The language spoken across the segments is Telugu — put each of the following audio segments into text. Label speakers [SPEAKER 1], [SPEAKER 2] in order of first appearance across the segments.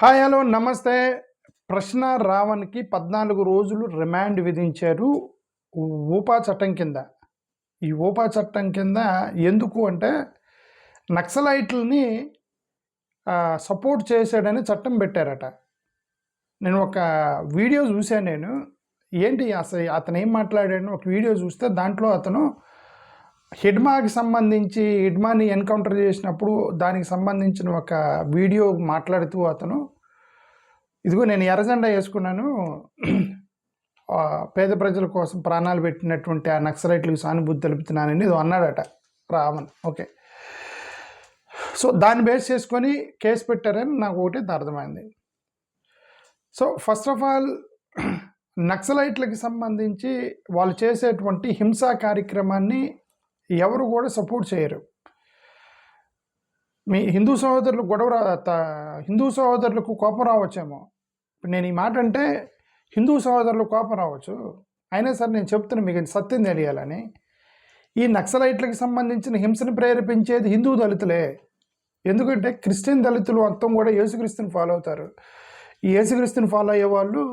[SPEAKER 1] హాయ్ హలో నమస్తే. ప్రశ్న రావణ్కి 14 రోజులు రిమాండ్ విధించారు ఊపా చట్టం కింద. ఈ ఊపా చట్టం కింద ఎందుకు అంటే నక్సలైట్లని సపోర్ట్ చేశాడని చట్టం పెట్టారట. నేను ఒక వీడియో చూశాను. ఏంటి అసలు అతను ఏం మాట్లాడాడని ఒక వీడియో చూస్తే దాంట్లో అతను హిడ్మాకి సంబంధించి హిడ్మాని ఎన్కౌంటర్ చేసినప్పుడు దానికి సంబంధించిన ఒక వీడియో మాట్లాడుతూ అతను ఇదిగో నేను ఎర్రజెండా వేసుకున్నాను, పేద ప్రజల కోసం ప్రాణాలు పెట్టినటువంటి ఆ నక్సలైట్లకు సానుభూతి తెలుపుతున్నానని ఇది అన్నాడట రావణ్. ఓకే, సో దాన్ని బేస్ చేసుకొని కేసు పెట్టారని నాకు ఒకటి అర్థమైంది. సో ఫస్ట్ ఆఫ్ ఆల్ నక్సలైట్లకి సంబంధించి వాళ్ళు చేసేటువంటి హింసా కార్యక్రమాన్ని ఎవరు కూడా సపోర్ట్ చేయరు. మీ హిందూ సహోదరులకు హిందూ సహోదరులకు కోపం రావచ్చేమో. నేను ఈ మాట అంటే హిందూ సహోదరులకు కోపం రావచ్చు, అయినా సరే నేను చెప్తున్నా మీకు సత్యం తెలియాలని. ఈ నక్సలైట్లకు సంబంధించిన హింసను ప్రేరేపించేది హిందూ దళితులే. ఎందుకంటే క్రిస్టియన్ దళితులు మొత్తం కూడా యేసుక్రీస్తుని ఫాలో అవుతారు. ఈ యేసుక్రీస్తుని ఫాలో అయ్యే వాళ్ళు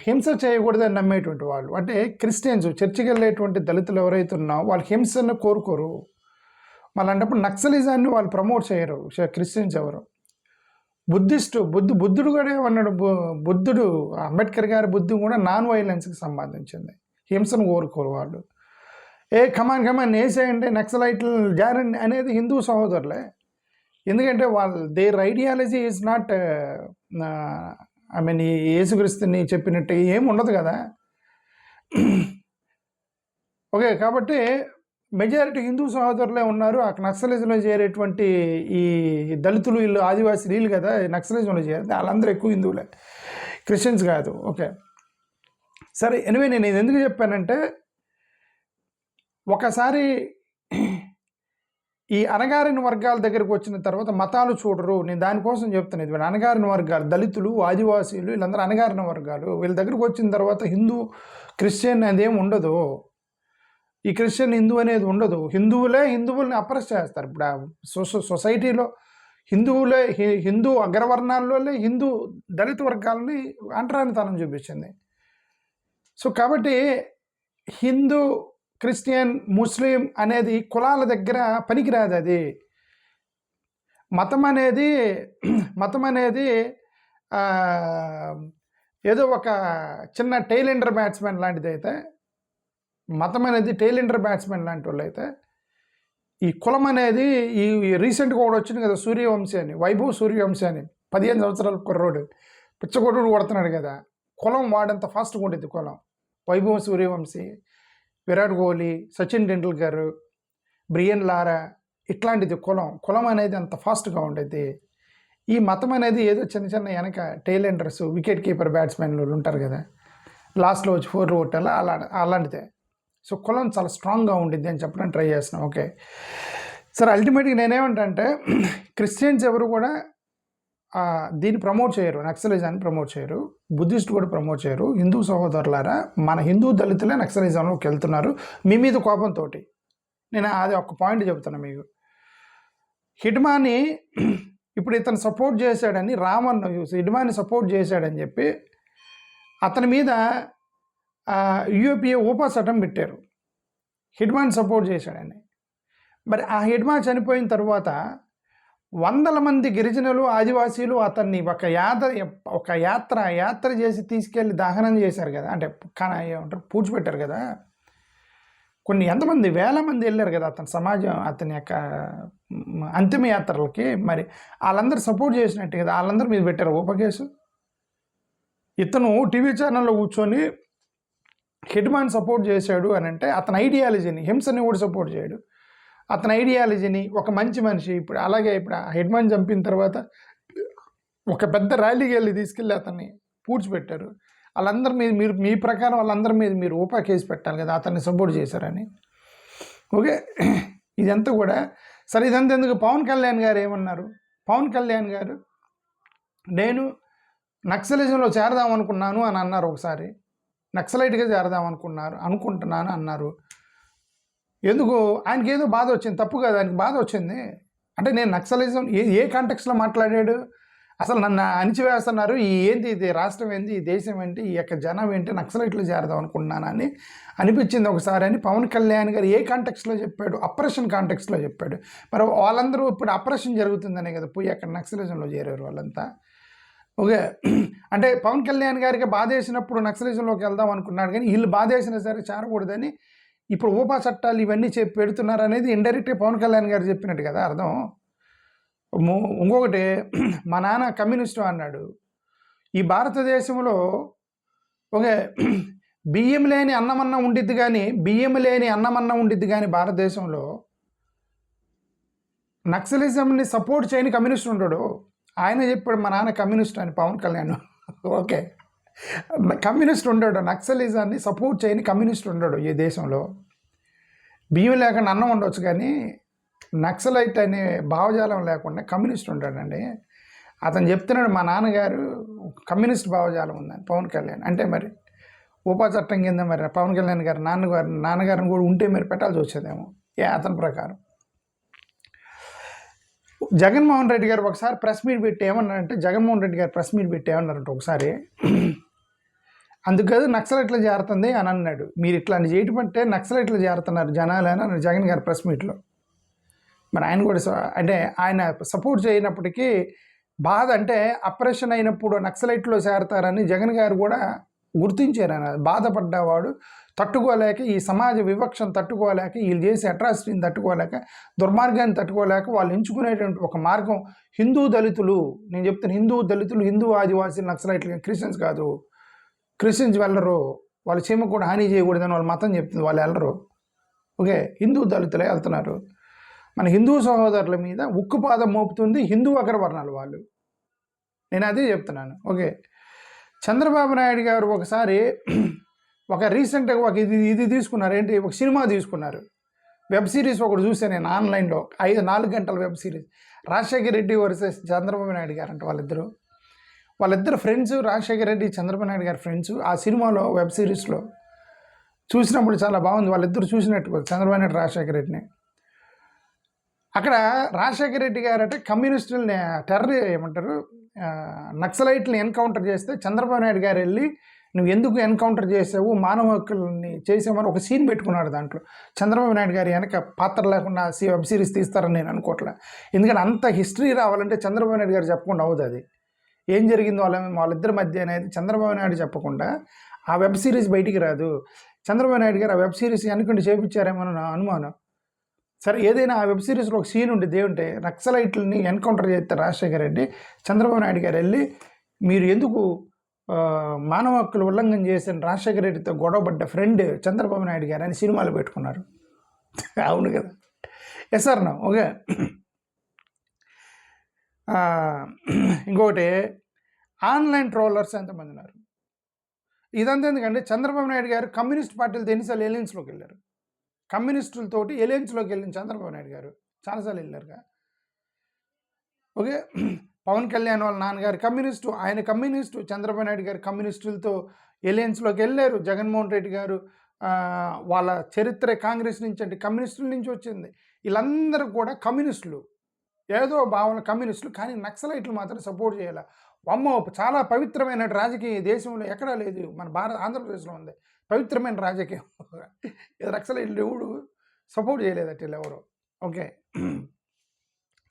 [SPEAKER 1] హింస చేయకూడదని నమ్మేటువంటి వాళ్ళు. అంటే క్రిస్టియన్స్ చర్చికి వెళ్ళేటువంటి దళితులు ఎవరైతే ఉన్నారో వాళ్ళు హింసను కోరుకోరు. మళ్ళీ అంటప్పుడు నక్సలిజాన్ని వాళ్ళు ప్రమోట్ చేయరు క్రిస్టియన్స్ ఎవరు. బుద్ధుడు కూడా ఏమన్నాడు, బుద్ధుడు అంబేద్కర్ గారి బుద్ధి కూడా నాన్ వైలెన్స్కి సంబంధించింది, హింసను కోరుకోరు వాళ్ళు. కమాన్ వేసేయండి నక్సలైట్లు జారండి అనేది హిందూ సహోదరులే. ఎందుకంటే దేర్ ఐడియాలజీ ఈజ్ నాట్ ఈ యేసుక్రీస్తుని చెప్పినట్టు ఏమి ఉండదు కదా. ఓకే, కాబట్టి మెజారిటీ హిందూ సహోదరులే ఉన్నారు. ఆ నక్సలిజంలో చేరేటువంటి ఈ దళితులు వీళ్ళు ఆదివాసీలు వీళ్ళు కదా నక్సలిజంలో చేరేది, వాళ్ళందరూ ఎక్కువ హిందువులే, క్రిస్టియన్స్ కాదు. ఓకే సరే, ఎనివే నేను ఇది ఎందుకు చెప్పానంటే ఒకసారి ఈ అణగారిన వర్గాల దగ్గరికి వచ్చిన తర్వాత మతాలు చూడరు. నేను దానికోసం చెప్తాను. ఇది అణగారిన వర్గాలు దళితులు ఆదివాసీలు వీళ్ళందరూ అణగారిన వర్గాలు. వీళ్ళ దగ్గరికి వచ్చిన తర్వాత హిందూ క్రిస్టియన్ అదేం ఉండదు. ఈ క్రిస్టియన్ హిందూ అనేది ఉండదు. హిందువుల్ని అప్రెస్ చేస్తారు. ఇప్పుడు సొసైటీలో హిందూ అగ్రవర్ణాల్లో హిందూ దళిత వర్గాలని అంటరానితనం చూపించింది. సో కాబట్టి హిందూ క్రిస్టియన్ ముస్లిం అనేది కులాల దగ్గర పనికిరాదు. అది మతం అనేది ఏదో ఒక చిన్న టైలెండర్ బ్యాట్స్మెన్ లాంటిది అయితే, మతం అనేది టైలెండర్ బ్యాట్స్మెన్ లాంటి వాళ్ళు అయితే, ఈ కులం అనేది ఈ రీసెంట్గా కూడా వచ్చింది కదా సూర్యవంశీ అని, వైభవ్ సూర్యవంశీ అని 15 సంవత్సరాల కుర్రోడు పిచ్చగొడ్డు కొడుతున్నాడు కదా. కులం వాడంత ఫాస్ట్గా ఉండేది కులం. వైభవ్ సూర్యవంశీ, విరాట్ కోహ్లీ, సచిన్ టెండూల్కర్, బ్రియన్ లారా, ఇట్లాంటిది కులం అనేది అంత ఫాస్ట్గా ఉండేది. ఈ మతం అనేది ఏదో చిన్న వెనక టైలెండర్స్ వికెట్ కీపర్ బ్యాట్స్మెన్లు ఉంటారు కదా, లాస్ట్లో వచ్చి 4 కొట్టాలి అలాంటిదే. సో కులం చాలా స్ట్రాంగ్గా ఉండిద్ది అని చెప్పడానికి ట్రై చేస్తున్నాం. ఓకే సరే, అల్టిమేట్గా నేనేమంటే క్రిస్టియన్స్ ఎవరు కూడా దీన్ని ప్రమోట్ చేయరు, నక్సలిజాన్ని ప్రమోట్ చేయరు, బుద్ధిస్ట్ కూడా ప్రమోట్ చేయరు. హిందూ సహోదరులారా, మన హిందూ దళితులే నక్సలిజంలోకి వెళ్తున్నారు మీ మీద కోపంతో. నేను అది ఒక పాయింట్ చెప్తాను మీకు. హిడ్మాని ఇప్పుడు ఇతను సపోర్ట్ చేశాడని రావణ్ హిడ్మాని సపోర్ట్ చేశాడని చెప్పి అతని మీద యూపీఏ ఊపా చట్టం పెట్టారు, హిడ్మాని సపోర్ట్ చేశాడని. మరి ఆ హిడ్మా చనిపోయిన తర్వాత 100 మంది గిరిజనులు ఆదివాసీలు అతన్ని ఒక యాత్ర చేసి తీసుకెళ్ళి దహనం చేశారు కదా, అంటే ఏమంటారు పూడ్చిపెట్టారు కదా. ఎంతమంది వేల మంది వెళ్ళారు కదా అతని యొక్క అంతిమ యాత్రలకి. మరి వాళ్ళందరూ సపోర్ట్ చేసినట్టు కదా, వాళ్ళందరూ మీద పెట్టారు ఊప కేసు. ఇతను టీవీ ఛానల్లో కూర్చొని హిడ్మాన్ సపోర్ట్ చేశాడు అని అంటే అతని ఐడియాలజీని, హింసని కూడా సపోర్ట్ చేయడు. అతని ఐడియాలజీని, ఒక మంచి మనిషి. ఇప్పుడు అలాగే ఇప్పుడు హిడ్మాన్ చంపిన తర్వాత ఒక పెద్ద ర్యాలీకి వెళ్ళి తీసుకెళ్ళి అతన్ని పూడ్చిపెట్టారు. వాళ్ళందరి మీద మీ ప్రకారం వాళ్ళందరి మీద మీరు ఊపా కేసు పెట్టాలి కదా, అతన్ని సపోర్ట్ చేశారని. ఓకే, ఇదంతా కూడా సరే. ఇదంతా ఎందుకు? పవన్ కళ్యాణ్ గారు ఏమన్నారు? పవన్ కళ్యాణ్ గారు నేను నక్సలిజంలో చేరదాం అనుకున్నాను అని అన్నారు. ఒకసారి నక్సలైట్గా చేరదాం అనుకుంటున్నాను అన్నారు. ఎందుకు? ఆయనకి ఏదో బాధ వచ్చింది, తప్పు కదా, ఆయనకి బాధ వచ్చింది. అంటే నేను నక్సలిజం ఏ కాంటెక్స్లో మాట్లాడాడు? అసలు నన్ను అణిచివేస్తున్నారు, ఈ ఏంటి ఇది, రాష్ట్రం ఏంటి, ఈ దేశం ఏంటి, ఈ యొక్క జనం ఏంటి, నక్సలైట్లు చేరదాం అనుకున్నానని అనిపించింది ఒకసారి అని పవన్ కళ్యాణ్ గారు ఏ కాంటెక్స్లో చెప్పాడు? ఆపరేషన్ కాంటెక్స్లో చెప్పాడు. మరి వాళ్ళందరూ ఇప్పుడు ఆపరేషన్ జరుగుతుందనే కదా పోయి అక్కడ నక్సలిజంలో చేరారు వాళ్ళంతా. ఓకే, అంటే పవన్ కళ్యాణ్ గారికి బాధేసినప్పుడు నక్సలిజంలోకి వెళ్దాం అనుకున్నాడు, కానీ వీళ్ళు బాధేసినా సరే చేరకూడదని ఇప్పుడు ఊపా చట్టాలు ఇవన్నీ చెప్పి పెడుతున్నారు అనేది ఇండైరెక్ట్గా పవన్ కళ్యాణ్ గారు చెప్పినట్టు కదా అర్థం. ఇంకొకటి, మా నాన్న కమ్యూనిస్టు అన్నాడు. ఈ భారతదేశంలో ఓకే బియ్యం లేని అన్నమన్నా ఉండిద్ది, కానీ బియ్యం లేని అన్నమన్నా ఉండిద్ది, కానీ భారతదేశంలో నక్సలిజంని సపోర్ట్ చేయని కమ్యూనిస్ట్ ఉంటాడు. ఆయన చెప్పాడు మా నాన్న కమ్యూనిస్ట్ అని, పవన్ కళ్యాణ్. ఓకే, కమ్యూనిస్ట్ ఉండడు, నక్సలిజాన్ని సపోర్ట్ చేయని కమ్యూనిస్ట్ ఉండడు ఈ దేశంలో. బియ్యం లేకుండా అన్నం ఉండవచ్చు, కానీ నక్సలైట్ అనే భావజాలం లేకుండా కమ్యూనిస్ట్ ఉంటాడండి. అతను చెప్తున్నాడు మా నాన్నగారు కమ్యూనిస్ట్ భావజాలం ఉందని పవన్ కళ్యాణ్. అంటే మరి ఉపా చట్టం కింద మరి పవన్ కళ్యాణ్ గారు నాన్నగారిని కూడా ఉంటే మరి పెట్టాల్సి వచ్చేదేమో అతని ప్రకారం. జగన్మోహన్ రెడ్డి గారు ఒకసారి ప్రెస్ మీట్ పెట్టి ఏమన్నారంటే, జగన్మోహన్ రెడ్డి గారు ప్రెస్ మీట్ పెట్టి ఏమన్నారంటే ఒకసారి, అందుకది నక్సలైట్లు చేరుతుంది అని అన్నాడు. మీరు ఇట్లాంటి చేయటం అంటే నక్సలైట్లు చేరుతున్నారు జనాలని అన్నాడు జగన్ గారు ప్రెస్ మీట్లో. మరి ఆయన కూడా అంటే ఆయన సపోర్ట్ చేయనప్పటికీ బాధ, అంటే ఆపరేషన్ అయినప్పుడు నక్సలైట్లో చేరతారని జగన్ గారు కూడా గుర్తించారు. ఆయన బాధపడ్డవాడు, తట్టుకోలేక ఈ సమాజ వివక్షను తట్టుకోలేక, వీళ్ళు చేసే అట్రాసిటీని తట్టుకోలేక, దుర్మార్గాన్ని తట్టుకోలేక వాళ్ళు ఎంచుకునేటువంటి ఒక మార్గం హిందూ దళితులు. నేను చెప్తాను, హిందూ దళితులు, హిందూ ఆదివాసీలు నక్సలైట్లు, క్రిస్టియన్స్ కాదు. క్రిస్టియన్స్ వెళ్ళరు, వాళ్ళు చీమకు కూడా హాని చేయకూడదని వాళ్ళ మతం చెప్తుంది, వాళ్ళు వెళ్ళరు. ఓకే, హిందూ దళితులే వెళ్తున్నారు. మన హిందూ సహోదరుల మీద ఉక్కుపాదం మోపుతుంది హిందూ అగ్రవర్ణాలు వాళ్ళు. నేను అదే చెప్తున్నాను. ఓకే, చంద్రబాబు నాయుడు గారు ఒకసారి ఒక రీసెంట్గా ఒక ఇది తీసుకున్నారు. ఏంటి, ఒక సినిమా తీసుకున్నారు, వెబ్ సిరీస్ ఒకటి చూసాను నేను ఆన్లైన్లో. 4 గంటల web series, Rajasekhara Reddy versus Chandrababu Naidu గారు అంటే వాళ్ళిద్దరు ఫ్రెండ్స్, రాజశేఖర రెడ్డి చంద్రబాబు నాయుడు గారు ఫ్రెండ్స్. ఆ సినిమాలో వెబ్ సిరీస్లో చూసినప్పుడు చాలా బాగుంది. వాళ్ళిద్దరు చూసినట్టు చంద్రబాబు నాయుడు రాజశేఖర రెడ్డిని. అక్కడ రాజశేఖర రెడ్డి గారు అంటే కమ్యూనిస్టులని ఏమంటారు నక్సలైట్ని ఎన్కౌంటర్ చేస్తే చంద్రబాబు నాయుడు గారు వెళ్ళి నువ్వు ఎందుకు ఎన్కౌంటర్ చేసావు, మానవ హక్కుల్ని చేసామని ఒక సీన్ పెట్టుకున్నాడు. దాంట్లో చంద్రబాబు నాయుడు గారు వెనక పాత్ర లేకుండా వెబ్ సిరీస్ తీస్తారని నేను అనుకోవట్లే. ఎందుకంటే అంత హిస్టరీ రావాలంటే చంద్రబాబు నాయుడు గారు చెప్పకుండా అవుతుంది. అది ఏం జరిగిందో వాళ్ళిద్దరి మధ్య అనేది చంద్రబాబు నాయుడు చెప్పకుండా ఆ వెబ్ సిరీస్ బయటికి రాదు. చంద్రబాబు నాయుడు గారు ఆ వెబ్ సిరీస్ అనుకుంటే చేపించారేమో నా అనుమానం. సరే, ఏదైనా ఆ వెబ్ సిరీస్లో ఒక సీన్ ఉండేది ఏమంటే, నక్సలైట్లని ఎన్కౌంటర్ చేస్తే రాజశేఖర రెడ్డి చంద్రబాబు నాయుడు గారు వెళ్ళి మీరు ఎందుకు మానవ హక్కులు ఉల్లంఘన చేసిన రాజశేఖర రెడ్డితో గొడవపడ్డ ఫ్రెండ్ చంద్రబాబు నాయుడు గారు అని సినిమాలు పెట్టుకున్నారు. అవును కదా, ఎస్ సార్ నా. ఓకే, ఇంకొకటి ఆన్లైన్ ట్రోలర్స్ ఎంతమంది ఉన్నారు. ఇదంతా ఎందుకంటే చంద్రబాబు నాయుడు గారు కమ్యూనిస్ట్ పార్టీలతో ఎన్నిసార్లు ఎలియన్స్లోకి వెళ్ళారు, కమ్యూనిస్టులతోటి ఎలియన్స్లోకి వెళ్ళిన చంద్రబాబు నాయుడు గారు చాలాసార్లు వెళ్ళారుగా. ఓకే, పవన్ కళ్యాణ్ వాళ్ళ నాన్నగారు కమ్యూనిస్టు, ఆయన కమ్యూనిస్టు, చంద్రబాబు నాయుడు గారు కమ్యూనిస్టులతో ఎలియన్స్లోకి వెళ్ళారు. జగన్మోహన్ రెడ్డి గారు వాళ్ళ చరిత్ర కాంగ్రెస్ నుంచి అంటే కమ్యూనిస్టుల నుంచి వచ్చింది. వీళ్ళందరూ కూడా కమ్యూనిస్టులు, ఏదో భావన కమ్యూనిస్టులు, కానీ నక్సలైట్లు మాత్రం సపోర్ట్ చేయాలి. అమ్మో, చాలా పవిత్రమైన రాజకీయ దేశంలో ఎక్కడా లేదు, మన ఆంధ్రప్రదేశ్లో ఉంది పవిత్రమైన రాజకీయం. నక్సలైట్లు ఎవడు సపోర్ట్ చేయలేదట వీళ్ళు ఎవరు. ఓకే,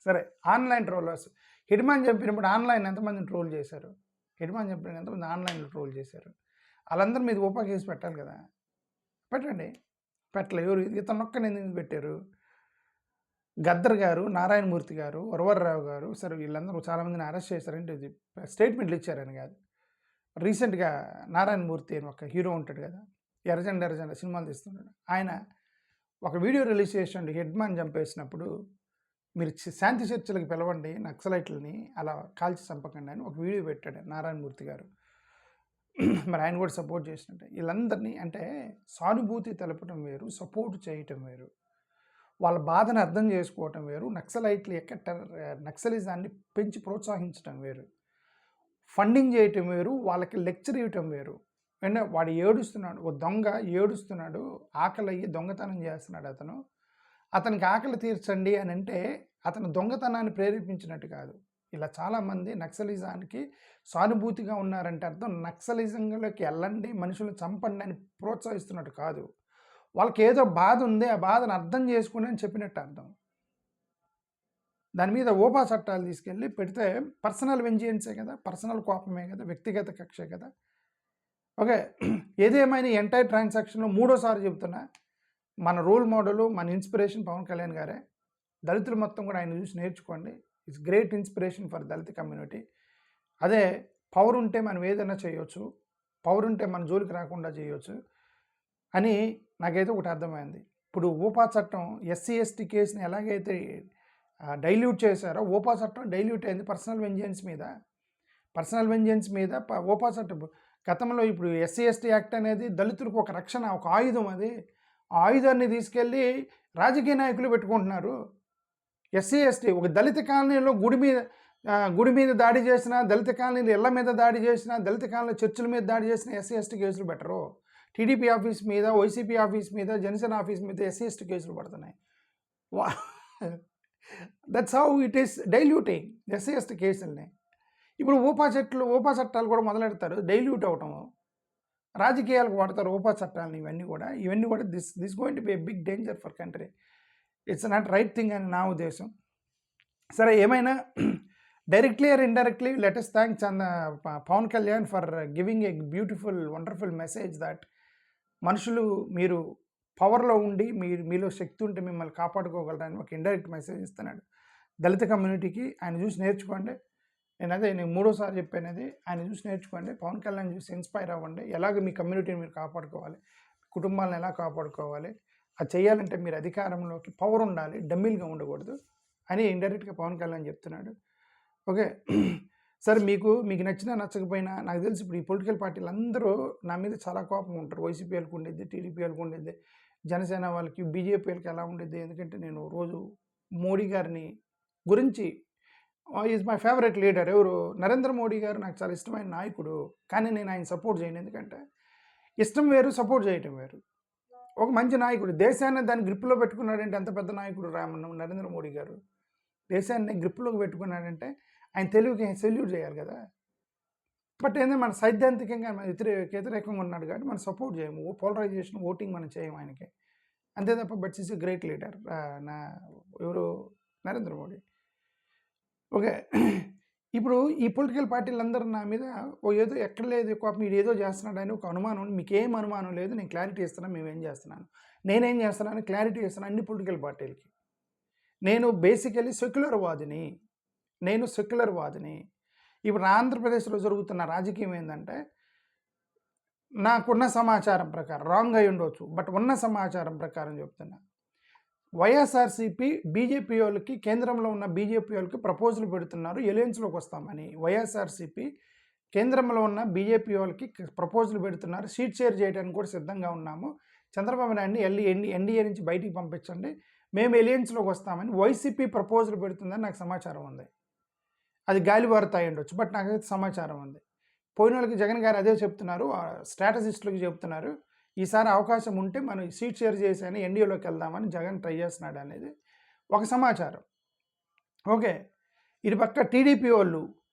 [SPEAKER 1] సరే, ఆన్లైన్ ట్రోలర్స్. హిడ్మాన్ చంపినప్పుడు ఆన్లైన్ ఎంతమందిని ట్రోల్ చేశారు, హిడ్మాన్ చంపిన ఎంతమంది ఆన్లైన్లో ట్రోల్ చేశారు. వాళ్ళందరూ మీద ఉపా కేసు పెట్టాలి కదా, పెట్టండి. పెట్టలే. ఎవరు ఇతను ఒక్కని ఎందుకు పెట్టారు? గద్దర్ గారు, నారాయణమూర్తి గారు, వరవర్రావు గారు, సరే వీళ్ళందరూ చాలామందిని అరెస్ట్ చేశారంటే ఇది స్టేట్మెంట్లు ఇచ్చారని కాదు. రీసెంట్గా నారాయణమూర్తి అని ఒక హీరో ఉంటాడు కదా, ఎర్రజెండ సినిమాలు తీస్తున్నాడు, ఆయన ఒక వీడియో రిలీజ్ చేసండి. హిడ్మాన్ చంపేసినప్పుడు మీరు శాంతి చర్చలకు పిలవండి, నక్సలైట్లని అలా కాల్చి చంపకండి అని ఒక వీడియో పెట్టాడు నారాయణమూర్తి గారు. మరి ఆయన కూడా సపోర్ట్ చేసినట్టే. వీళ్ళందరినీ అంటే సానుభూతి తెలపడం వేరు, సపోర్ట్ చేయటం వేరు, వాళ్ళ బాధను అర్థం చేసుకోవటం వేరు, నక్సలైట్లు నక్సలిజాన్ని పెంచి ప్రోత్సహించడం వేరు, ఫండింగ్ చేయటం వేరు, వాళ్ళకి లెక్చర్ ఇవ్వటం వేరు. అంటే వాడు ఏడుస్తున్నాడు, ఓ దొంగ ఏడుస్తున్నాడు, ఆకలి అయ్యి దొంగతనం చేస్తున్నాడు, అతనికి ఆకలి తీర్చండి అని అంటే అతను దొంగతనాన్ని ప్రేరేపించినట్టు కాదు. ఇలా చాలామంది నక్సలిజానికి సానుభూతిగా ఉన్నారంటే అర్థం నక్సలిజంలోకి వెళ్ళండి, మనుషులను చంపండి అని ప్రోత్సహిస్తున్నట్టు కాదు. వాళ్ళకి ఏదో బాధ ఉంది, ఆ బాధను అర్థం చేసుకుని అని చెప్పినట్టు అర్థం. దాని మీద ఓపా చట్టాలు తీసుకెళ్ళి పెడితే పర్సనల్ వెంజియన్సే కదా, పర్సనల్ కోపమే కదా, వ్యక్తిగత కక్షే కదా. ఓకే, ఏదేమైనా ఎంటైర్ ట్రాన్సాక్షన్లో మూడోసారి చెబుతున్నా, మన రోల్ మోడలు, మన ఇన్స్పిరేషన్ పవన్ కళ్యాణ్ గారే. దళితులు మొత్తం కూడా ఆయన చూసి నేర్చుకోండి. It's great inspiration for Dalit community. అదే పవర్ ఉంటే మనం ఏదైనా చేయొచ్చు, పవర్ ఉంటే మన జోలికి రాకుండా చేయొచ్చు అని నాకైతే ఒకటి అర్థమైంది. ఇప్పుడు ఓపా చట్టం ఎస్సీ ఎస్టీ కేసుని ఎలాగైతే డైల్యూట్ చేశారో, ఓపా చట్టం డైల్యూట్ అయింది పర్సనల్ వెంజియన్స్ మీద. పర్సనల్ వెంజియన్స్ మీద ఓపా చట్టం గతంలో ఇప్పుడు ఎస్సీ ఎస్టీ యాక్ట్ అనేది దళితులకు ఒక రక్షణ, ఒక ఆయుధం. అది ఆ ఆయుధాన్ని తీసుకెళ్ళి రాజకీయ నాయకులు పెట్టుకుంటున్నారు. ఎస్సీ ఎస్టీ ఒక దళిత కాలనీలో గుడి మీద దాడి చేసిన, దళిత కాలనీలు ఇళ్ల మీద దాడి చేసిన, దళిత కాలనీ చర్చిల మీద దాడి చేసిన ఎస్సీ ఎస్టీ కేసులు పెట్టరు. టీడీపీ ఆఫీస్ మీద, వైసీపీ ఆఫీస్ మీద, జనసేన ఆఫీస్ మీద ఎస్సీ ఎస్టీ కేసులు పడుతున్నాయి. That's how it is diluting SC ST కేసుల్ని. ఇప్పుడు ఓపా చట్టాలు కూడా మొదలెడతారు, డైల్యూట్ అవటం, రాజకీయాలకు వాడతారు ఓపా చట్టాలని. ఇవన్నీ కూడా this going to be a big danger for country. It's not right thing అని నా ఉద్దేశం. సరే, ఏమైనా directly or indirectly let us thank Pawan Kalyan for giving a beautiful wonderful message that మనుషులు మీరు పవర్లో ఉండి మీలో శక్తి ఉంటే మిమ్మల్ని కాపాడుకోగలరని ఒక ఇండైరెక్ట్ మెసేజ్ ఇస్తున్నాడు దళిత కమ్యూనిటీకి. ఆయన చూసి నేర్చుకోండి. నేను మూడోసారి చెప్పానది, ఆయన చూసి నేర్చుకోండి. పవన్ కళ్యాణ్ చూసి ఇన్స్పైర్ అవ్వండి. ఎలాగ మీ కమ్యూనిటీని మీరు కాపాడుకోవాలి, కుటుంబాలను ఎలా కాపాడుకోవాలి, అది చేయాలంటే మీరు అధికారంలోకి పవర్ ఉండాలి, డమ్మీలుగా ఉండకూడదు అని ఇండైరెక్ట్గా పవన్ కళ్యాణ్ చెప్తున్నాడు. ఓకే, సరే, మీకు నచ్చినా నచ్చకపోయినా నాకు తెలిసి ఇప్పుడు ఈ పొలిటికల్ పార్టీలు అందరూ నా మీద చాలా కోపం ఉంటారు. వైసీపీ వాళ్ళకి ఉండేది, టీడీపీ వాళ్ళకి ఉండేది, జనసేన వాళ్ళకి, బీజేపీ వాళ్ళకి ఎలా ఉండేది. ఎందుకంటే నేను రోజు మోడీ గారిని గురించి, ఈజ్ మై ఫేవరెట్ లీడర్. ఎవరు? నరేంద్ర మోడీ గారు నాకు చాలా ఇష్టమైన నాయకుడు. కానీ నేను ఆయన సపోర్ట్ చేయను. ఎందుకంటే ఇష్టం వేరు, సపోర్ట్ చేయటం వేరు. ఒక మంచి నాయకుడు, దేశాన్ని దాన్ని గ్రిప్లో పెట్టుకున్నాడంటే ఎంత పెద్ద నాయకుడు నరేంద్ర మోడీ గారు. దేశాన్ని గ్రిప్లోకి పెట్టుకున్నాడంటే ఆయన తెలుగుకి సెల్యూట్ చేయాలి కదా. బట్ ఏంటంటే మన సైద్ధాంతికంగా మన వ్యతిరేకంగా ఉన్నాడు కాబట్టి మనం సపోర్ట్ చేయము. పోలరైజేషన్, ఓటింగ్ మనం చేయము ఆయనకి, అంతే తప్ప. But is a great leader ఎవరు? నరేంద్ర మోడీ. ఓకే, ఇప్పుడు ఈ పొలిటికల్ పార్టీలందరూ నా మీద ఏదో ఎక్కడ లేదు కోపం, మీరు ఏదో చేస్తున్నాడని ఒక అనుమానం. మీకు ఏం అనుమానం లేదు, నేను క్లారిటీ ఇస్తున్నాను. మేమేం చేస్తున్నాను, నేనేం చేస్తున్నాను క్లారిటీ ఇస్తున్నాను అన్ని పొలిటికల్ పార్టీలకి. నేను బేసికలీ సెక్యులర్ వాదిని. ఇప్పుడు ఆంధ్రప్రదేశ్లో జరుగుతున్న రాజకీయం ఏంటంటే, నాకున్న సమాచారం ప్రకారం రాంగ్ అయి ఉండవచ్చు, బట్ ఉన్న సమాచారం ప్రకారం చెప్తున్నా, వైఎస్ఆర్సీపీ బీజేపీ వాళ్ళకి, కేంద్రంలో ఉన్న బీజేపీ వాళ్ళకి ప్రపోజల్ పెడుతున్నారు ఎలియన్స్లోకి వస్తామని. వైఎస్ఆర్సీపీ కేంద్రంలో ఉన్న బీజేపీ వాళ్ళకి ప్రపోజల్ పెడుతున్నారు, సీట్ షేర్ చేయడానికి కూడా సిద్ధంగా ఉన్నాము, చంద్రబాబు నాయుడిని ఎన్డీఏ నుంచి బయటికి పంపించండి, మేము ఎలియన్స్లోకి వస్తామని వైసీపీ ప్రపోజల్ పెడుతుందని నాకు సమాచారం ఉంది. అది గాలివార్త అయి ఉండొచ్చు, బట్ నాకైతే సమాచారం ఉంది. పోయిన వాళ్ళకి జగన్ గారు అదే చెప్తున్నారు, స్ట్రాటజిస్టులకు చెప్తున్నారు, ఈసారి అవకాశం ఉంటే మనం సీట్ షేర్ చేసి ఎన్డీఏలోకి వెళ్దామని జగన్ ట్రై చేస్తున్నాడు అనేది ఒక సమాచారం. ఓకే, ఇది పక్క టీడీపీ వాళ్ళు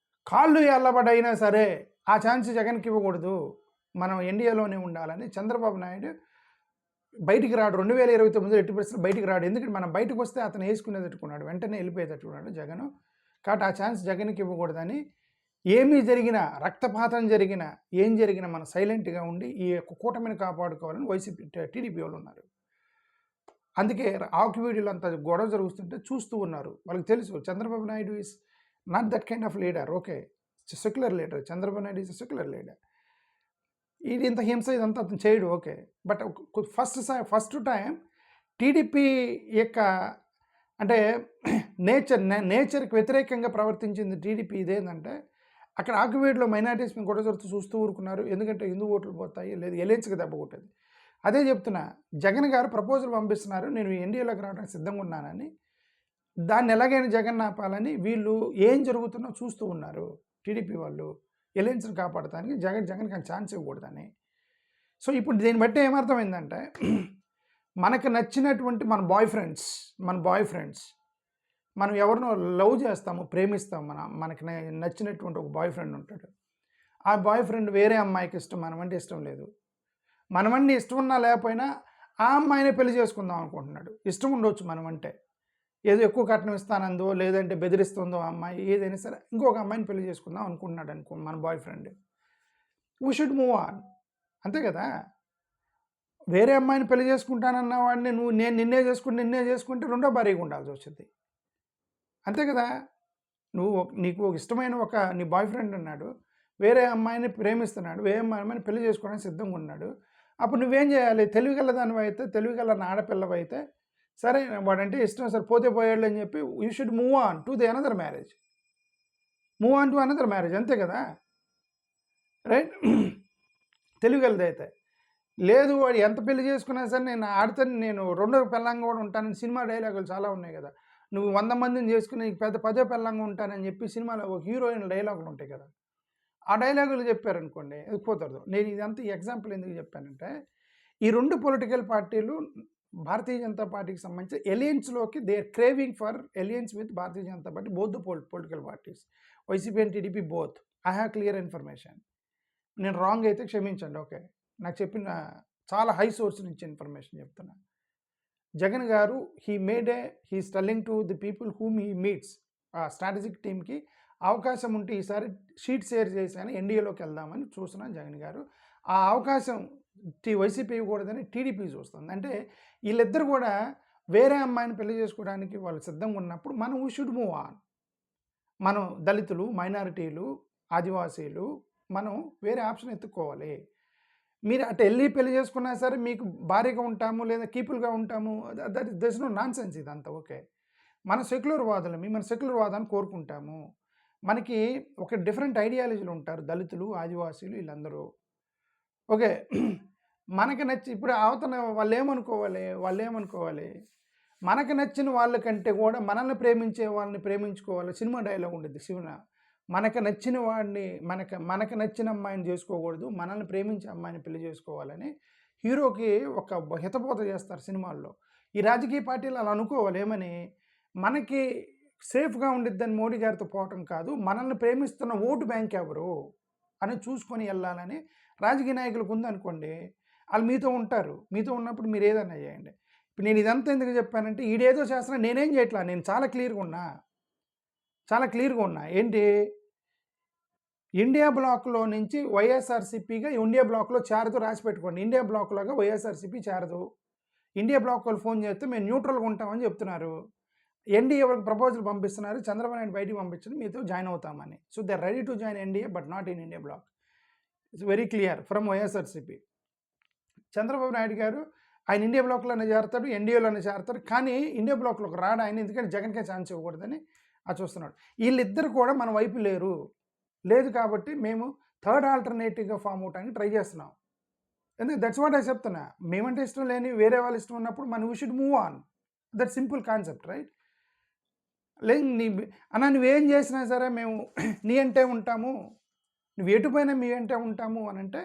[SPEAKER 1] కాళ్ళు ఎల్లబడైనా సరే ఆ ఛాన్స్ జగన్కి ఇవ్వకూడదు, మనం ఎన్డీఏలోనే ఉండాలని చంద్రబాబు నాయుడు బయటికి రాడు. 2029 ఎట్టి పరిస్థితుల్లో బయటికి రాడు. ఎందుకంటే మనం బయటకు వస్తే అతను వేసుకునేది పెట్టుకున్నాడు, వెంటనే వెళ్ళిపోయేటట్టుకున్నాడు జగన్. కాబట్టి ఆ ఛాన్స్ జగన్కి ఇవ్వకూడదని, ఏమీ జరిగినా, రక్తపాతం జరిగినా, ఏం జరిగినా మనం సైలెంట్గా ఉండి ఈ యొక్క కూటమిని కాపాడుకోవాలని వైసీపీ టీడీపీ వాళ్ళు ఉన్నారు. అందుకే ఆక్యువీడిలో అంత గొడవ జరుగుతుంటే చూస్తూ ఉన్నారు. వాళ్ళకి తెలుసు Chandrababu Naidu is not that kind of leader. Okay, secular leader. Chandrababu Naidu is secular leader. ఇది ఇంత హింస ఇదంతా అతను చేయడు. Okay, but first time TDP యొక్క అంటే నేచర్కి వ్యతిరేకంగా ప్రవర్తించింది టీడీపీ. ఇదేంటంటే అక్కడ ఆక్యుపైడ్లో మైనారిటీస్ మేము గొడవ జరుగుతూ చూస్తూ ఊరుకున్నారు, ఎందుకంటే హిందూ ఓట్లు పోతాయి, లేదు ఎలియన్స్కి దెబ్బ కొట్టేది. అదే చెప్తున్నా, జగన్ గారు ప్రపోజల్ పంపిస్తున్నారు, నేను ఎన్డీఏలోకి రావడానికి సిద్ధంగా ఉన్నానని. దాన్ని ఎలాగైనా జగన్ ఆపాలని వీళ్ళు ఏం జరుగుతున్నా చూస్తూ ఉన్నారు టీడీపీ వాళ్ళు, ఎలియన్స్ని కాపాడటానికి. జగన్కి ఛాన్స్ ఇవ్వకూడదని. సో ఇప్పుడు దీన్ని బట్టి ఏమర్థమైందంటే, మనకు నచ్చినటువంటి మన బాయ్ ఫ్రెండ్స్ మనం ఎవరినో లవ్ చేస్తాము, ప్రేమిస్తాం, మనకి నచ్చినటువంటి ఒక బాయ్ ఫ్రెండ్ ఉంటాడు. ఆ బాయ్ ఫ్రెండ్ వేరే అమ్మాయికి ఇష్టం, మనమంటే ఇష్టం లేదు. మనమంటే ఇష్టం ఉన్నా లేకపోయినా ఆ అమ్మాయినే పెళ్లి చేసుకుందాం అనుకుంటున్నాడు. ఇష్టం ఉండొచ్చు మనమంటే, ఏదో ఎక్కువ కట్నం ఇస్తానందో లేదంటే బెదిరిస్తుందో ఆ అమ్మాయి, ఏదైనా సరే ఇంకొక అమ్మాయిని పెళ్లి చేసుకుందాం అనుకుంటున్నాడు అనుకో మన boy friend. We should move on, అంతే కదా. వేరే అమ్మాయిని పెళ్లి చేసుకుంటానన్న వాడిని నేను నిన్నే చేసుకుంటే రెండో భార్యగా ఉండాల్సి వచ్చింది, అంతే కదా. నీకు ఒక ఇష్టమైన నీ బాయ్ ఫ్రెండ్ ఉన్నాడు, వేరే అమ్మాయిని ప్రేమిస్తున్నాడు, వేరే అమ్మాయిని పెళ్లి చేసుకోవడానికి సిద్ధంగా ఉన్నాడు. అప్పుడు నువ్వేం చేయాలి? తెలివిగల దానివైతే, తెలివిగల ఆడపిల్లవైతే, సరే వాడంటే ఇష్టం, సరే పోతే పోయాడు అని చెప్పి you should move on to the another marriage, అంతే కదా, రైట్. తెలివిగలదైతే. లేదు వాడు ఎంత పెళ్లి చేసుకున్నా సరే నేను రెండో పెళ్ళంగా కూడా ఉంటానని సినిమా డైలాగులు చాలా ఉన్నాయి కదా. నువ్వు 100 మందిని చేసుకుని పెద్ద 10వ పెళ్ళంగా ఉంటానని చెప్పి సినిమాలో ఒక హీరోయిన్ డైలాగులు ఉంటాయి కదా, ఆ డైలాగులు చెప్పారనుకోండి అది కుదరదు. నేను ఇదంతా ఎగ్జాంపుల్ ఎందుకు చెప్పానంటే, ఈ 2 పొలిటికల్ పార్టీలు భారతీయ జనతా పార్టీకి సంబంధించి ఎలియన్స్లోకి they are craving for alliance with Bharatiya Janata party, both the political parties, YCP and TDP both. I have clear information. నేను రాంగ్ అయితే క్షమించండి, ఓకే. నాకు చెప్పిన చాలా హై సోర్స్ నుంచి ఇన్ఫర్మేషన్ చెప్తున్నా. Jagan garu he's telling to the people whom he meets, ఆ స్ట్రాటజిక్ టీమ్కి అవకాశం ఉంటే ఈసారి షీట్ షేర్ చేశాను, ఎన్డీఏలోకి వెళ్దామని చూస్తున్నాను జగన్ గారు. ఆ అవకాశం వైసీపీ ఇవ్వకూడదని టీడీపీ చూస్తుంది. అంటే వీళ్ళిద్దరు కూడా వేరే అమ్మాయిని పెళ్లి చేసుకోవడానికి వాళ్ళు సిద్ధంగా ఉన్నప్పుడు మనం వీ షుడ్ మూవ్ ఆన్. మనం దళితులు, మైనారిటీలు, ఆదివాసీలు మనం వేరే ఆప్షన్ ఎత్తుక్కోవాలి. మీరు అటు వెళ్ళి పెళ్లి చేసుకున్నా సరే మీకు భారీగా ఉంటాము లేదా కీపుల్గా ఉంటాము, దట్ నో నాన్ సెన్స్ ఇదంతా, ఓకే. మన సెక్యులర్ వాదులమి, మన సెక్యులర్ వాదాన్ని కోరుకుంటాము. మనకి ఒక డిఫరెంట్ ఐడియాలజీలు ఉంటారు, దళితులు, ఆదివాసీలు, వీళ్ళందరూ, ఓకే. మనకి నచ్చి ఇప్పుడు అవతల వాళ్ళు ఏమనుకోవాలి, మనకు నచ్చిన వాళ్ళకంటే కూడా మనల్ని ప్రేమించే వాళ్ళని ప్రేమించుకోవాలి. సినిమా డైలాగ్ ఉంటుంది శివున, మనకు నచ్చిన వాడిని మనకు నచ్చిన అమ్మాయిని చేసుకోకూడదు, మనల్ని ప్రేమించే అమ్మాయిని పెళ్లి చేసుకోవాలని హీరోకి ఒక హితబోధ చేస్తారు సినిమాల్లో. ఈ రాజకీయ పార్టీలు అలా అనుకోవాలి, ఏమని మనకి సేఫ్గా ఉండిద్దని మోడీ గారితో పోవటం కాదు, మనల్ని ప్రేమిస్తున్న ఓటు బ్యాంక్ ఎవరు అని చూసుకొని వెళ్ళాలని రాజకీయ నాయకులకు ఉందనుకోండి, వాళ్ళు మీతో ఉంటారు. మీతో ఉన్నప్పుడు మీరు ఏదన్నా చేయండి. ఇప్పుడు నేను ఇదంతా ఎందుకు చెప్పానంటే, ఈడేదో చేస్తున్నా, నేనేం చేయట్లా, నేను చాలా క్లియర్గా ఉన్నా. ఏంటి, ఇండియా బ్లాక్లో నుంచి వైఎస్ఆర్సీపీగా ఇండియా బ్లాక్లో చేరదు, రాసి పెట్టుకోండి. ఇండియా బ్లాక్లోగా వైఎస్ఆర్సీపీ చేరదు. ఇండియా బ్లాక్ వాళ్ళు ఫోన్ చేస్తే మేము న్యూట్రల్గా ఉంటామని చెప్తున్నారు. ఎన్డీఏ వాళ్ళకి ప్రపోజల్ పంపిస్తున్నారు, చంద్రబాబు నాయుడు బయటికి పంపించండి, మీతో జాయిన్ అవుతామని. So they are ready to join NDA but not in India bloc. It's very clear from YSRCP. Chandrababu Naidu garu ఆయన ఇండియా బ్లాక్లోనే చేరతాడు, ఎన్డీఏలోనే చేరతాడు, కానీ ఇండియా బ్లాక్లోకి రాడు ఆయన, ఎందుకంటే జగన్కే ఛాన్స్ ఇవ్వకూడదని చూస్తున్నాడు. వీళ్ళిద్దరు కూడా మన వైపు లేదు కాబట్టి మేము థర్డ్ ఆల్టర్నేటివ్గా ఫామ్ అవటానికి ట్రై చేస్తున్నాం. ఎందుకు దట్స్ వాట్ ఐ చెప్తున్నా. మేమంటే ఇష్టం లేని వేరే వాళ్ళు ఇష్టం ఉన్నప్పుడు మనం we should move on, that simple concept, right. లేదు నువ్వేం చేసినా సరే మేము నీ అంటే ఉంటాము, నువ్వు ఎటుపోయినా మీ అంటే ఉంటాము అని అంటే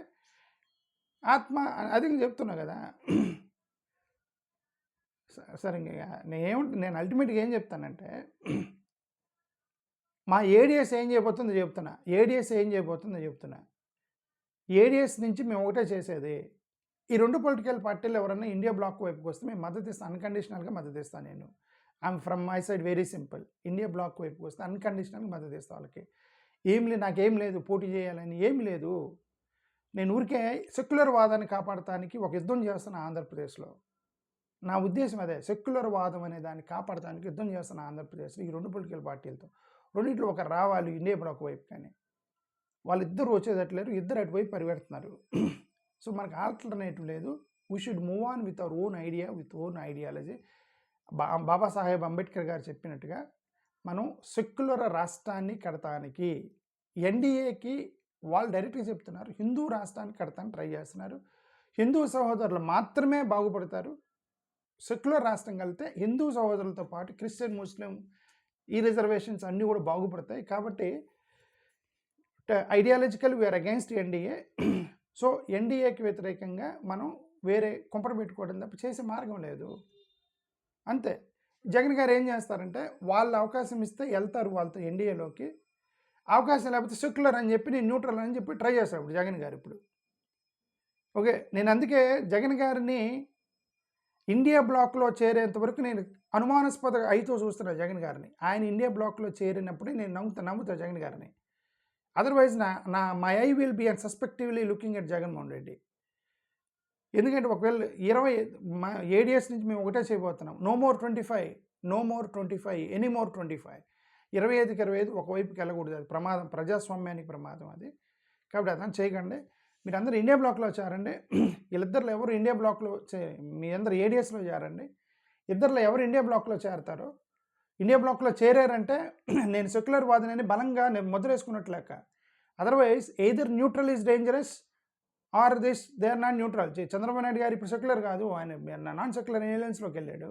[SPEAKER 1] ఆత్మ, అది చెప్తున్నా కదా. సరే నేను అల్టిమేట్గా ఏం చెప్తానంటే, మా ఏడిఎస్ ఏం చేయబోతుందో చెప్తున్నా. ఏడిఎస్ నుంచి మేము ఒకటే చేసేది, ఈ 2 పొలిటికల్ పార్టీలు ఎవరన్నా ఇండియా బ్లాక్ వైపుకి వస్తే మేము మద్దతు ఇస్తాను, అన్కండిషనల్గా మద్దతు ఇస్తాను. నేను I'm from my side very simple. India bloc వైపుకి వస్తే అన్కండిషనల్గా మద్దతు ఇస్తాను వాళ్ళకి. నాకేం లేదు పోటీ చేయాలని, ఏం లేదు. నేను ఊరికే సెక్యులర్ వాదాన్ని కాపాడటానికి ఒక యుద్ధం చేస్తున్నా ఆంధ్రప్రదేశ్లో. నా ఉద్దేశం అదే, సెక్యులర్ వాదం అనే దాన్ని కాపాడటానికి యుద్ధం చేస్తున్న ఆంధ్రప్రదేశ్లో ఈ 2 పొలిటికల్ పార్టీలతో. రెండింటిలో ఒక రావాలి ఇండియా బ్లాక్ వైపు, కానీ వాళ్ళిద్దరు వచ్చేటట్లేరు, ఇద్దరు అటువైపు పరిగెడుతున్నారు. సో మనకు ఆల్టర్నేటివ్ లేదు. We should move on with our own idea, with own ideology. Babasaheb Ambedkar గారు చెప్పినట్టుగా మనం సెక్యులర్ రాష్ట్రాన్ని కడతానికి, ఎన్డీఏకి వాళ్ళు డైరెక్ట్గా చెప్తున్నారు, హిందూ రాష్ట్రాన్ని కడతానికి ట్రై చేస్తున్నారు. హిందూ సహోదరులు మాత్రమే బాగుపడతారు. సెక్యులర్ రాష్ట్రం కలితే హిందూ సహోదరులతో పాటు క్రిస్టియన్, ముస్లిం, ఈ రిజర్వేషన్స్ అన్నీ కూడా బాగుపడతాయి. కాబట్టి ideological we are against NDA. So ఎన్డీఏకి వ్యతిరేకంగా మనం వేరే కుంపట పెట్టుకోవడం తప్ప చేసే మార్గం లేదు, అంతే. జగన్ గారు ఏం చేస్తారంటే వాళ్ళు అవకాశం ఇస్తే వెళ్తారు వాళ్ళతో ఎన్డీఏలోకి. అవకాశం లేకపోతే సెక్యులర్ అని చెప్పి నేను న్యూట్రల్ అని చెప్పి ట్రై చేశాడు ఇప్పుడు జగన్ గారు ఇప్పుడు. ఓకే. నేను అందుకే జగన్ గారిని ఇండియా బ్లాక్‌లో చేరేంత వరకు నేను అనుమానాస్పద ఐతో చూస్తున్నా జగన్ గారిని. ఆయన ఇండియా బ్లాక్‌లో చేరినప్పుడే నేను నమ్ముతా జగన్ గారిని. Otherwise my I will be and suspectively looking at Jaganmohan Reddy. ఎందుకంటే ఒకవేళ 7 ఇయర్స్ నుంచి మేము ఒకటే చేయబోతున్నాం. No more 25 any more 25. 25కి 25 ఒకవైపుకి వెళ్ళకూడదు. అది ప్రమాదం, ప్రజాస్వామ్యానికి ప్రమాదం అది. కాబట్టి అదంతా చేయకండి. మీరందరూ ఇండియా బ్లాక్‌లో చేరండి. వీళ్ళిద్దరిలో ఎవరు ఇండియా బ్లాక్‌లో మీ అందరూ ఏడీఎస్‌లో చేరండి. ఇద్దరిలో ఎవరు ఇండియా బ్లాక్‌లో చేరతారో, ఇండియా బ్లాక్‌లో చేరారంటే నేను సెక్యులర్ వాదినని బలంగా నేను ముద్రేసుకున్నట్టు లెక్క. Otherwise either neutral is dangerous or they are not neutral. Chandrababu Naidu garu ఇప్పుడు సెక్యులర్ కాదు. ఆయన నాన్ సెక్యులర్ ఏలియన్స్‌లోకి వెళ్ళాడు.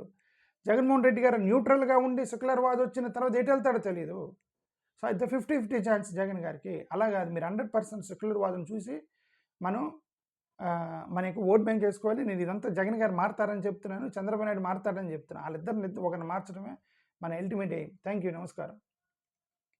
[SPEAKER 1] జగన్మోహన్ రెడ్డి గారు న్యూట్రల్‌గా ఉండి సెక్యులర్ వాదం వచ్చిన తర్వాత ఎటు వెళ్తాడో తెలీదు. సో అయితే 50-50 ఛాన్స్ జగన్ గారికి. అలా కాదు, మీరు 100% సెక్యులర్ వాదం చూసి మనం మనకి ఓట్ బ్యాంక్ వేసుకోవాలి. నేను ఇదంతా జగన్ గారు మారతారని చెప్తున్నాను, చంద్రబాబు నాయుడు మారతారని చెప్తున్నాను. వాళ్ళిద్దరిని ఒకరిని మార్చడమే మన అల్టిమేట్ ఎయిమ్. Thank you. నమస్కారం.